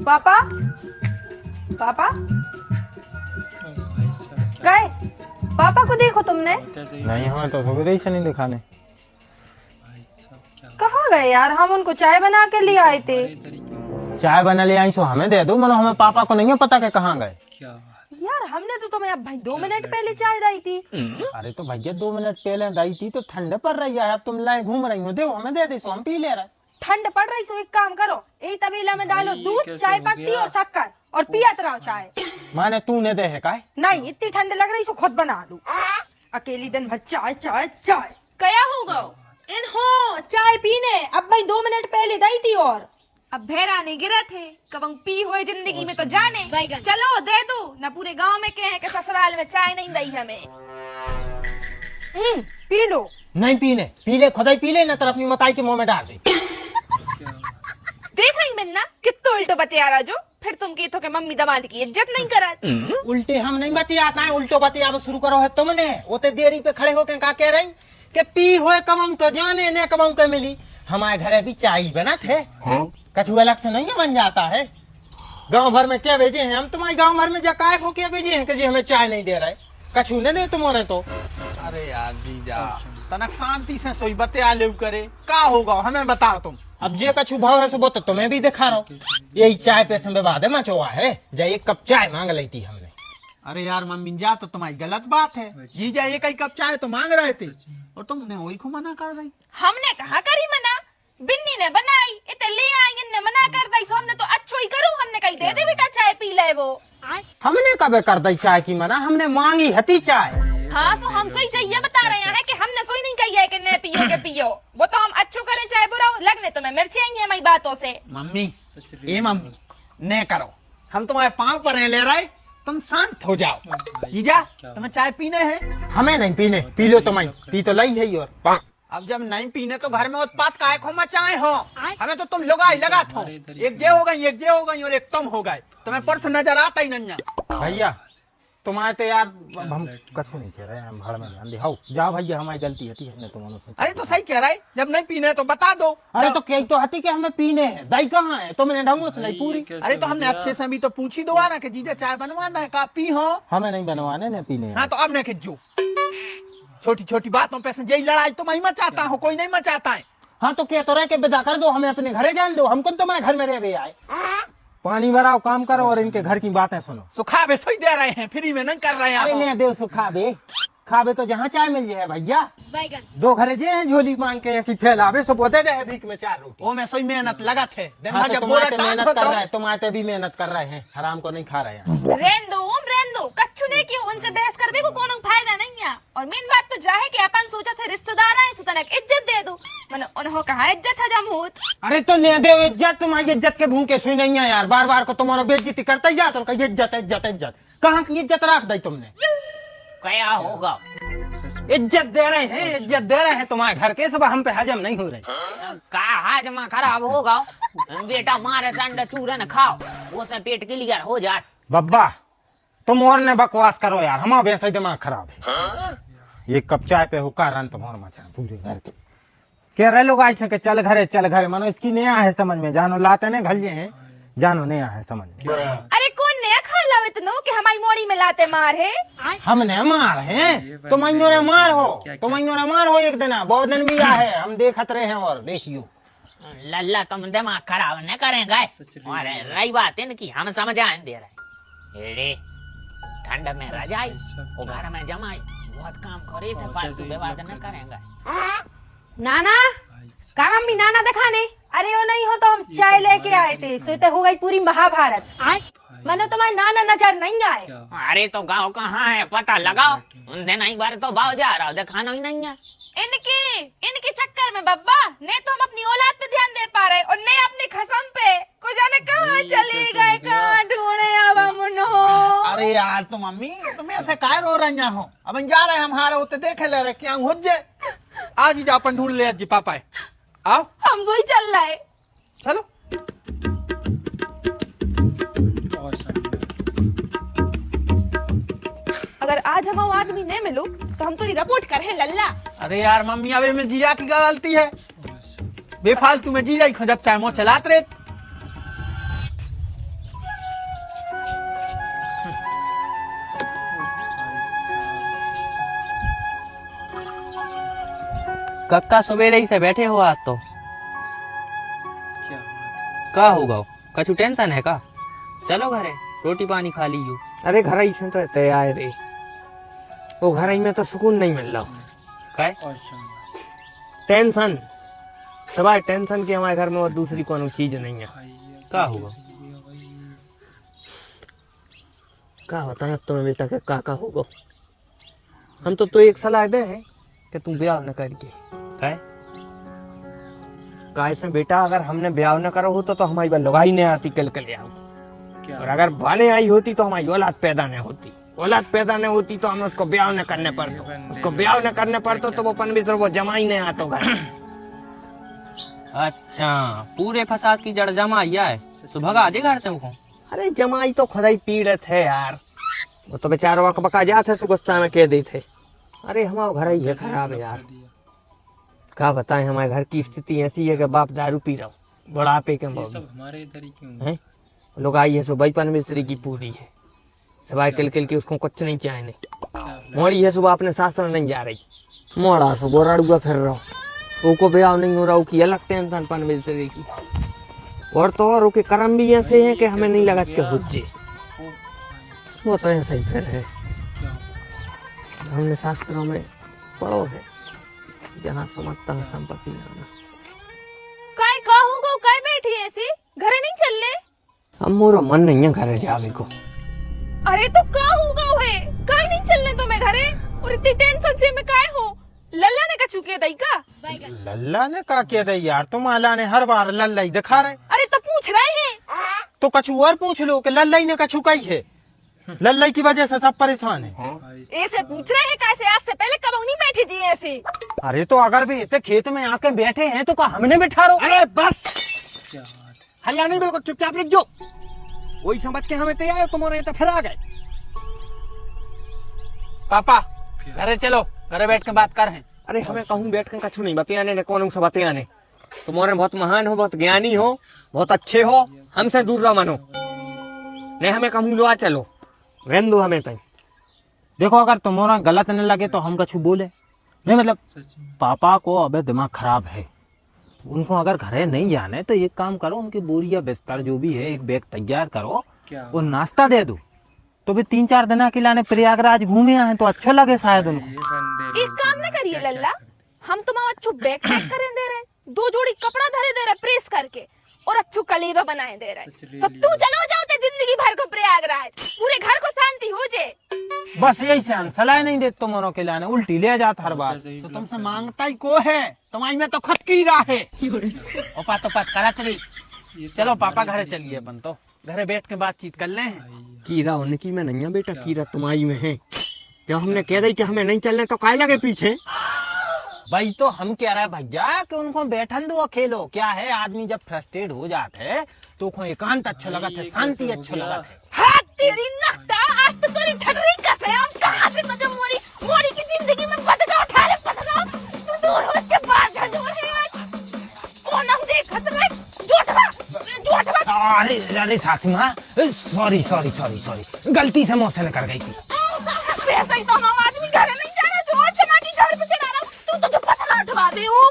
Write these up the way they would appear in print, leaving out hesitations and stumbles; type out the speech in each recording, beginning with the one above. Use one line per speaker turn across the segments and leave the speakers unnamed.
पापा पापा गए? पापा को देखो तुमने?
नहीं हमें तो सुविधा ही नहीं दिखाने।
कहाँ गए यार? हम उनको चाय बना के ले आए थे।
चाय बना ले आई सो हमें दे दो, मतलब हमें पापा को नहीं है पता के कहाँ गए।
यार हमने तो तुम्हें अब भाई 2 मिनट पहले चाय लाई थी।
अरे तो भैया 2 मिनट पहले लाई थी तो ठंड पड़ रही है, अब तुम लाए घूम रही हो, दो हमें दे दे सो हम पी ले रहे।
ठंड पड़ रही सो एक काम करो, एक तबेला में डालो दूध, चाय पत्ती और शक्कर और पियात रहो चाय।
माने तूने दे है काय?
नहीं, इतनी ठंड लग रही सो खुद बना लूं। अकेली दिन भर चाय चाय चाय
क्या होगा?
इन्हो चाय पीने अब भाई 2 मिनट पहले दी थी। और
अब भेरा नहीं गिरा थे कब पी हुए जिंदगी में तो जाने। चलो दे दो न, पूरे गांव में कहे कि ससुराल में चाय नहीं दी हमें।
P low.
नहीं पीने, पी ले खुद ही पी ले, न तरफ अपनी मताई के मुंह में डाल दे।
देख रही मिन्ना कितना उल्टो बतिया रहा जो, फिर तुम की तो के मम्मी दमाद की इज्जत नहीं करा।
उल्टे हम नहीं बतियाता है, उल्टो बतिया शुरू करो है तुमने। वो तो देरी पे खड़े होके का कह रही कि पी हुए कमाऊं तो जाने ने कमाऊं के मिली। हमारे घर भी चाय बना थे, कछु अलग से नहीं बन जाता है। गांव भर में क्या भेजे हैं हम, तुम्हारे गांव भर में जकाय हो क्या भेजे हैं कि जी हमें चाय नहीं दे रहे, कछु नहीं दे तुम्हारे तो। अरे यार जीजा तनक शांति से सोई बतिया ले करे का होगा हमें बताओ तुम। अब जे कछु भाव है सो तो तुम्हें भी दिखा रहा हूँ। यही चाय पे से विवाद मचवा है, जा एक कप चाय मांग ली थी हमने। अरे यार मम्मी जा तो तुम्हारी गलत बात है, जीजा एक ही कप चाय तो मांग रहे थे और तुमने वही को मना कर दी।
हमने कहा करी मना, बिन्नी ने बनाई इतने ले आई, इनने मना कर दी सो हमने तो अच्छो ही करूं, हमने कही दे दे बेटा चाय पी ले। वो
हमने कब कर दी चाय की मना, हमने मांगी हती चाय।
हाँ सो हम सोई चाहिए बता रहे हैं कि हमने सोई नहीं कही है कि न पियो के पियो, वो तो हम अच्छो करें चाहे बुरा लगने तुम्हें मिर्ची आएंगे हमारी बातों से।
मम्मी ए मम्मी ने करो, हम तुम्हारे पाँव पर ले रहे, तुम शांत हो जाओ। जीजा तुम्हें चाय पीने हैं? हमें नहीं पीने, पी लो तुम्हारी, पी तो लाई है। और अब जब नहीं पीने तो घर में उत्पात काहे को मचाए हो, हमें तो तुम लोग लगा था। एक जे हो गई, एक जे हो गई और एक तुम हो गए, तुम्हें पर्स नजर आता ही नहीं। भैया तुम्हारे तो यार हम कछु नहीं कह रहे हैं, हम भाड़ में ध्यान दिखाओ। जाओ भैया हमारी गलती हती है तुम्हारे से। अरे तो सही कह रहा है, जब नहीं पीने तो बता दो। अरे तो कही तो हती कि हमें पीने हैं, दाई कहाँ है? तुमने ढंगो से नहीं पूरी। अरे तो हमने अच्छे से भी तो पूछी दो ना कि जीजा चाय बनवाना है का पी हो। हमें नहीं बनवाने न पीने। हाँ तो अब न खिजो, छोटी छोटी बातों पे से यही लड़ाई तुम ही मचाता हो, कोई नहीं मचाता है। हाँ तो क्या तो रह के विदा कर दो, हमें अपने घरे जान दो, हमको तुम्हारे घर में रह भी आए। पानी भराओ, काम करो और इनके घर की बातें सुनो। सुखा बे सोई दे रहे हैं, फ्री में नहीं कर रहे हैं। अरे ले दे सुखा बे, खाबे तो जहाँ चाय मिल जाए भैया। दो घरे जे हैं झोली मांग के ऐसी फैलावे सो बोते दे भीख में 4 रोटी। वो में सोई मेहनत लगा थे, मेहनत कर रहा है, तुम्हारे तो भी मेहनत कर रहे हैं, हराम को नहीं खा रहे हैं।
रेंदो कच्छु ने क्यों उनसे बहस करबे को कोनो फायदा नहीं है। और मेन बात तो जा है कि अपन सोचा थे रिश्तेदार आए सो तनक इज्जत दे दो, मन उन्हों कहा इज्जत हजम होत।
अरे तो ले दे इज्जत, तुम्हारी इज्जत के भूखे सुई नहीं है यार, बार बार को तुम्हारा बेइज्जती करता ही जाता हो। इज्जत इज्जत इज्जत कहाँ की इज्जत रख दी तुमने? क्या होगा? इज्जत दे रहे हैं, इज्जत दे रहे हैं तुम्हारे घर के, सब हम पे हजम नहीं हो रही।
का हाजमा खराब होगा बेटा, मारे अंडा चूरन खाओ वो से पेट क्लियर हो जाए।
बब्बा तुम और ने बकवास करो यार, हमारा वैसे दिमाग खराब है। एक कप चाय पे हुक्का रन तुम्हारा मचा पूरे घर के। कह रहे लोग आज के चल घरे मानो इसकी नया है समझ में, जानो लाते ने घलिए हैं, जानो नया है समझ में।
अरे कौन नया खा लावे इतनो कि हमारी मोड़ी में लाते मार है?
हमने मार है, तुम ने मार हो, तुम ने मार हो एक दिन, बहुत दिन भी है, हम देखत रहे हैं। और देखियो
लल्ला तुम दिमाग खराब न करेंगे। और रही बात इनकी हम समझ आए दे रहे, ठंड में रजाई वो घर में जमाई, बहुत काम करे थे, फालतू विवाद न करेंगे।
नाना का मम्मी नाना दिखाने? अरे वो नहीं हो तो हम चाय लेके आए थे, सोते हो गई पूरी महाभारत। मैंने तुम्हारे नाना नजर नहीं आए।
अरे तो गाँव कहाँ है पता लगाओ, उन दिन एक बार तो बाव जा रहा दिखाना ही नहीं है।
इनके चक्कर में बब्बा ने तो हम अपनी औलाद पे ध्यान दे पा रहे और ने अपनी खसम पे, को जाने कहाँ चले गए, कहाँ ढूंढे अब हम उन्हों।
अरे यार तुम मम्मी तुम ऐसे काय रो रही हो? अब हम जा रहे हैं, हमारे होते देखे ले रहे क्या हो जाए। आज ही जा अपन ढूंढ ले जी पापा है, आओ
हम तो ही चल रहे
चलो।
अगर आज हम आदमी नहीं मिलो तो हम तो रिपोर्ट करे लल्ला।
अरे यार मम्मी अबे में जीजा की गलती है, बेफालतू में जीजा ही जब चाहे मोह चलात रहे।
कक्का सवेरे ही से बैठे हो आज तो का होगा कछु टेंशन है का? चलो घरे रोटी पानी खा लीजियो।
अरे घर ही से तो तैयार रे, वो घर ही में तो सुकून नहीं मिल रहा।
काय
टेंशन सवाए टेंशन की हमारे घर में और दूसरी कोनो चीज नहीं है।
का होगा?
क्या होता है अब तुम्हें बेटा के का होगा? हम तो एक सलाह दे हैं कि तुम ब्याह न करिए।
काय
काय से बेटा अगर हमने ब्याह न करो हो तो हमारी बात लगाई नहीं आती कल कल आओ, और अगर बाने आई होती तो हमारी औलाद पैदा नहीं होती, औलाद पैदा नहीं होती तो हमें उसको ब्याह न करने पड़तो, उसको ब्याह न करने पड़तो तो वो परमेश्वर वो जमाई नहीं आता घर।
अच्छा पूरे फसाद की जड़ जमा आया है तो भगा दे घर से उनको।
अरे जमाई तो खुदा ही पीड़ित है यार, वो तो बेचारा वक बका जाते गुस्सा में कह देते। अरे हमारा घर ही है खराब है यार, क्या बताएं हमारे घर की स्थिति ऐसी है कि बाप दारू पी रहा हूँ बुढ़ापे के हैं, लोग आई है सो बचपन मिस्त्री की पूरी है सवाई कल कल के उसको कुछ नहीं चाहिए, मोड़ी है सुबह अपने शास्त्र नहीं जा रही, मोड़ा सो बोराड़ुआ फिर रहा हूँ, वो को ब्याह नहीं हो रहा की अलग टेंशन पन मिस्त्री की, और तो और के कर्म भी ऐसे हैं कि हमें नहीं लगा के हुज्जे वो तो ऐसा ही फिर है। हमने शास्त्रों में पढ़ो है जहाँ समझता है संपत्ति लाना।
काय कहूँगा काय बैठी ऐसी घरे नहीं चल ले?
अब मोरा मन नहीं है घर जावे को।
अरे तो कहूँगा है काय नहीं चलने तुम्हें घरे, और इतनी टेंशन से मैं काय हूँ? लल्ला ने का चुके दई का?
लल्ला ने का किया था यार, तुम आला ने हर बार लल्ला ही दिखा रहे।
अरे तो पूछ रहे हैं
तो कछु और पूछ लो कि लल्ला ही ने कछु कही है, लल्ला की वजह से सब परेशान है।
ऐसे पूछ रहे हैं कैसे? आज से पहले कब नहीं बैठी जी ऐसे?
अरे तो अगर भी ऐसे खेत में आके बैठे हैं तो हमने बैठा रहो। अरे बस हल्ला नहीं, बिल्कुल चुपचाप लिख जो, वही समझ के हमें तैयार हो तुम्हारे तो फिर आ गए। पापा घरे चलो, घरे बैठ के बात कर हैं। अरे हमें कहूँ बैठ के कछु नहीं बतियाने ने, कौन सा बतियाने, तुम्हारे बहुत महान हो, बहुत ज्ञानी हो, बहुत अच्छे हो, हमसे दूर रहो मानो नहीं, हमें कहूँ लो आ चलो रहन दो हमें तय। देखो अगर तुम्हारा गलत न लगे तो हम कछु बोले नहीं, मतलब पापा को अबे दिमाग खराब है, उनको अगर घरे नहीं जाने तो एक काम करो, उनकी बोरी या बिस्तर जो भी है एक बैग तैयार करो और नाश्ता दे दो, तो भी 3-4 दिन के लाने प्रयागराज घूमे आए तो अच्छा लगे शायद उनको।
एक काम न करिए लल्ला, हम तुम्हारा अच्छू बैग पैक करें दे रहे, 2 जोड़ी कपड़ा धरे दे रहे प्रेस करके, और अच्छू कलेवा बनाए दे रहे, सब तू चलो जाओ ते जिंदगी भर को प्रयागराज, पूरे घर को शांति हो जाए।
बस यही से हम सलाह नहीं देते तुम्हारों के लाने, उल्टी ले जाता हर बार, तो तुमसे मांगता ही को है, तुम्हारी में तो खुद की राह है। ओपा तो पत करत रही। चलो पापा घरे चलिए, अपन तो घरे बैठ के बातचीत कर ले। कीरा उनकी में नहीं है बेटा, कीरा तुम्हारी में है। जब हमने कह दी कि हमें नहीं चलने तो काय लगे पीछे? भाई तो हम कह रहे हैं भैया कि उनको बैठन दो, खेलो, क्या है आदमी जब फ्रस्ट्रेट हो जाते है तो उनको एकांत अच्छा लगा था, शांति अच्छा लगा था।
हाँ तेरी नखता, आज तो तेरी ठटरी कसे, हम कहाँ से तो जो मोरी की जिंदगी में पटका उठा ले, पटका तू दूर हो इसके बाद झंझोर है आज, कौन हम देखत में जोटवा।
अरे अरे सासी माँ, सॉरी सॉरी सॉरी सॉरी, गलती से मुँह से निकल गई थी।
वैसे ही तो हम आदमी घर नहीं जाना, जो चना की घर पे चला रहा, तू तो जो पटका उठवा दे हूँ।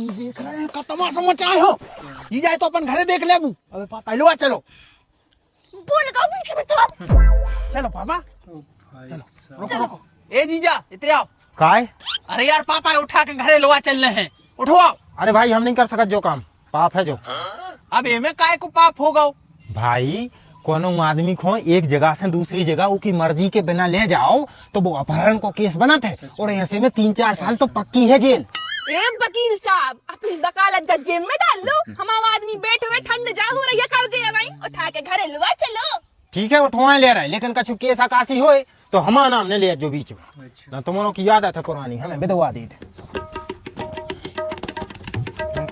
देख रहे हैं का तमाशा मचाए हो, ये जाए तो अपन घरे देख ले। अबू अबे पापा लो चलो,
बोल का बीच में तो
चलो पापा चलो, रुको रुको, ए जीजा इतने आओ। काय? अरे यार पापा उठा के घरे लोआ चल रहे हैं, उठो आओ। अरे भाई हम नहीं कर सकते, जो काम पाप है जो। अब एमे काय को पाप होगा भाई? कोनो आदमी को एक जगह से दूसरी जगह उसकी मर्जी के बिना ले जाओ तो वो अपहरण को केस बनत है, और ऐसे में 3-4 साल तो पक्की है जेल।
ए वकील साहब, अपनी वकालत जेल में डाल लो, हमारा आदमी बैठे हुए ठंड जा हो रही है, कर दे भाई, उठा के घरे लुआ चलो।
ठीक है उठवा ले रहा है, लेकिन कछु केस आकाशी होए तो हमारा नाम ने लिया जो बीच में ना, तुम्हारों की याद है पुरानी, हमें विधवा दी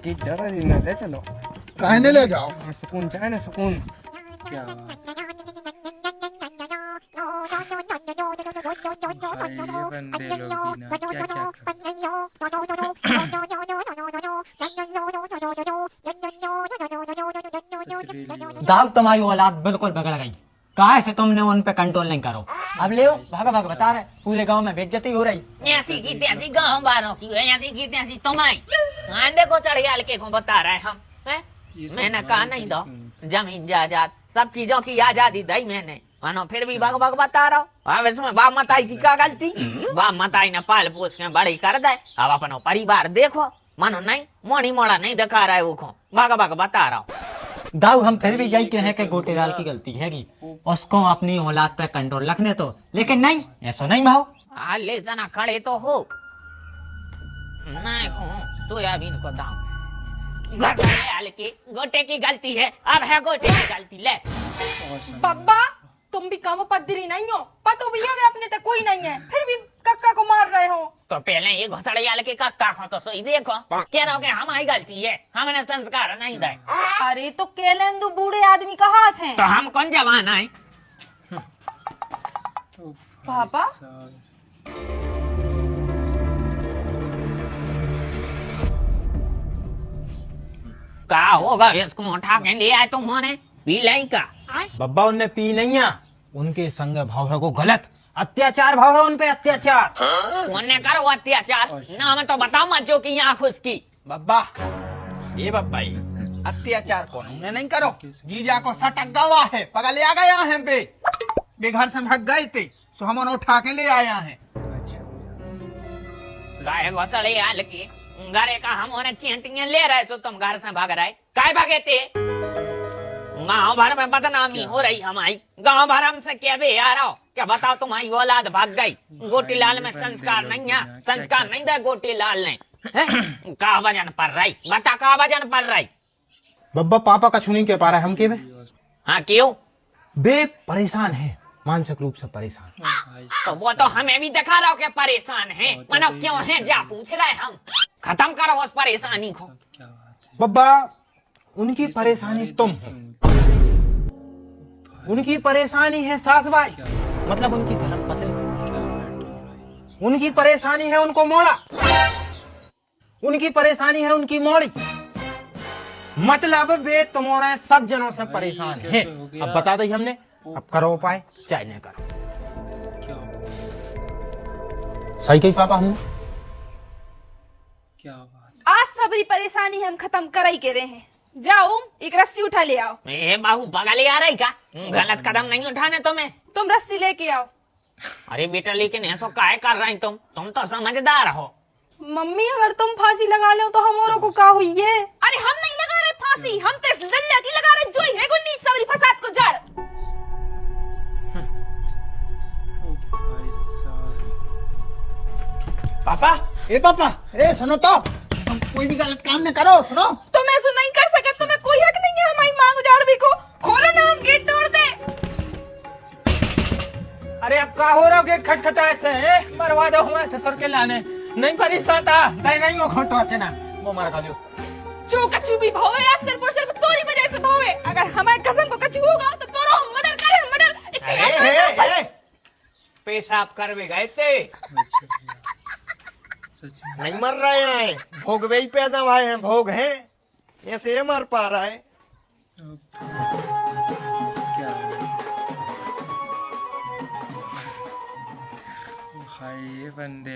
ले चलो।
कहने ले जाओ,
सुकून चाहे ना, सुकून।
क्या
साहब तुम्हारी औलाद बिल्कुल बिगड़ गई, काहे से तुमने उन पे कंट्रोल नहीं करो।
अब ले भागा भागा बता रहे पूरे गांव में बेइज्जती हो रही।
ऐसी की तैसी गाँव वालों की है, ऐसी की तैसी तुम्हारी। आंधे को चढ़ियाल के को बता रहे हम हैं? मैंने कहा नहीं दो जमीन जायदाद सब चीजों की आजादी दी मैंने, मानो फिर भी भग भग बता रहा हूँ। अब इसमें बाप मताई की क्या गलती? बाप मताई ने पाल पोस के बड़ी कर दे, अब अपनो परिवार देखो। मानो नहीं मोड़ी मोड़ा नहीं दिखा रहा है वो को, भग भग बता रहा हूँ।
दाऊ हम फिर भी जाई के हैं कि गोटेलाल की गलती है कि उसको अपनी औलाद पे कंट्रोल रखने तो, लेकिन नहीं ऐसा नहीं भाव।
ले जना खड़े तो हो नहीं हूँ सोयाबीन को दाम गोटेलाल की गोटे की गलती है, अब है गोटे की गलती। ले
बब्बा तुम भी कम पद्धरी नहीं हो, पतो भी है अपने तो कोई नहीं है, फिर भी कक्का को मार रहे हो।
तो पहले ये घोसड़ियाल के कक्का को तो सोई देखो, कह रहा हूँ कि हमारी गलती है, हमने संस्कार नहीं दे।
अरे तो केलेंदु बूढ़े आदमी का हाथ है।
तो हम कौन जवान है?
पापा
का होगा इसको उठा के ले आए तुमने पी लाई का?
बब्बा उनने पी नहीं है, उनके संग भाव है को गलत अत्याचार भाव है उन पे अत्याचार।
उन्हें करो अत्याचार ना, हमें तो बताओ मत जो की यहाँ खुश की।
बब्बा ये बब्बा ये अत्याचार कौन उन्हें नहीं करो, जीजा को सटक गवा है पगा ले आ गया है बे घर से भाग गए थे सो हम उठा के ले आया है।
गाय घोसड़ियाल की घरे का हम उन्हें चींटियां ले रहे तो तुम घर से भाग रहे, काय भागे थे? गाँव भर में बदनामी हो रही हमारी, गाँव भर हमसे क्या भी यार हो क्या बताओ तुम्हारी औलाद भाग गई। गोटीलाल में संस्कार नहीं है, संस्कार नहीं दे गोटीलाल ने। का वजन पड़ रही बता, का वजन पड़ रही?
बब्बा पापा का नहीं कह पा रहा है हम के में।
हाँ क्यों?
बे परेशान है, मानसिक रूप से परेशान।
तो वो तो हमें भी दिखा रहा हो कि परेशान है, मनो क्यों है जा पूछ रहे हम, खत्म करो उस परेशानी को।
बब्बा उनकी परेशानी तुम हो, उनकी परेशानी है सास भाई, मतलब उनकी धर्म पत्नी, उनकी परेशानी है उनको मोड़ा, उनकी परेशानी है उनकी मोड़ी, मतलब वे तुम्हारे सब जनों से परेशान है। अब बता दी हमने, अब करो उपाय चाहे न करो। सही कही पापा हमने।
आज सबरी परेशानी हम खत्म कर ही के रहे हैं। जाओ एक रस्सी उठा ले आओ।
ए बाबू बगा ले आ रही का? गलत कदम नहीं उठाने तुम्हें।
तुम रस्सी लेके आओ।
अरे बेटा लेकिन ऐसा काहे कर रही तुम तो समझदार हो।
मम्मी अगर तुम फांसी लगा लो तो हमारों को क्या हुई है?
अरे हम नहीं लगा रहे फांसी, हम तो इस लल्ला की लगा रहे जो है नीच सबरी फसाद को जड़।
पापा ए सुनो तो, तुम कोई भी गलत काम न करो, सुनो।
तुम ऐसा नहीं कर सकते, तुम्हें कोई हक नहीं है हमारी मांग उजाड़ने को। खोलो ना, हम गेट तोड़ दे।
अरे अब का हो रहा गेट खटखटाए से है? मरवा दो हमारे ससुर के लाने नहीं परिसाता नहीं हो खोटो अचना वो मर गयो।
जो कछु भी भावे या सिर्फ तोरी वजह से भावे। अगर हमारे कसम को कछु होगा तो तोरो हम मर्डर करे, मर्डर।
पेशाब कर भी गए थे, नहीं मर रहे हैं, भोग वे ही पैदा हुए हैं, भोग हैं ऐसे मर पा रहा है।
हाय बंदे।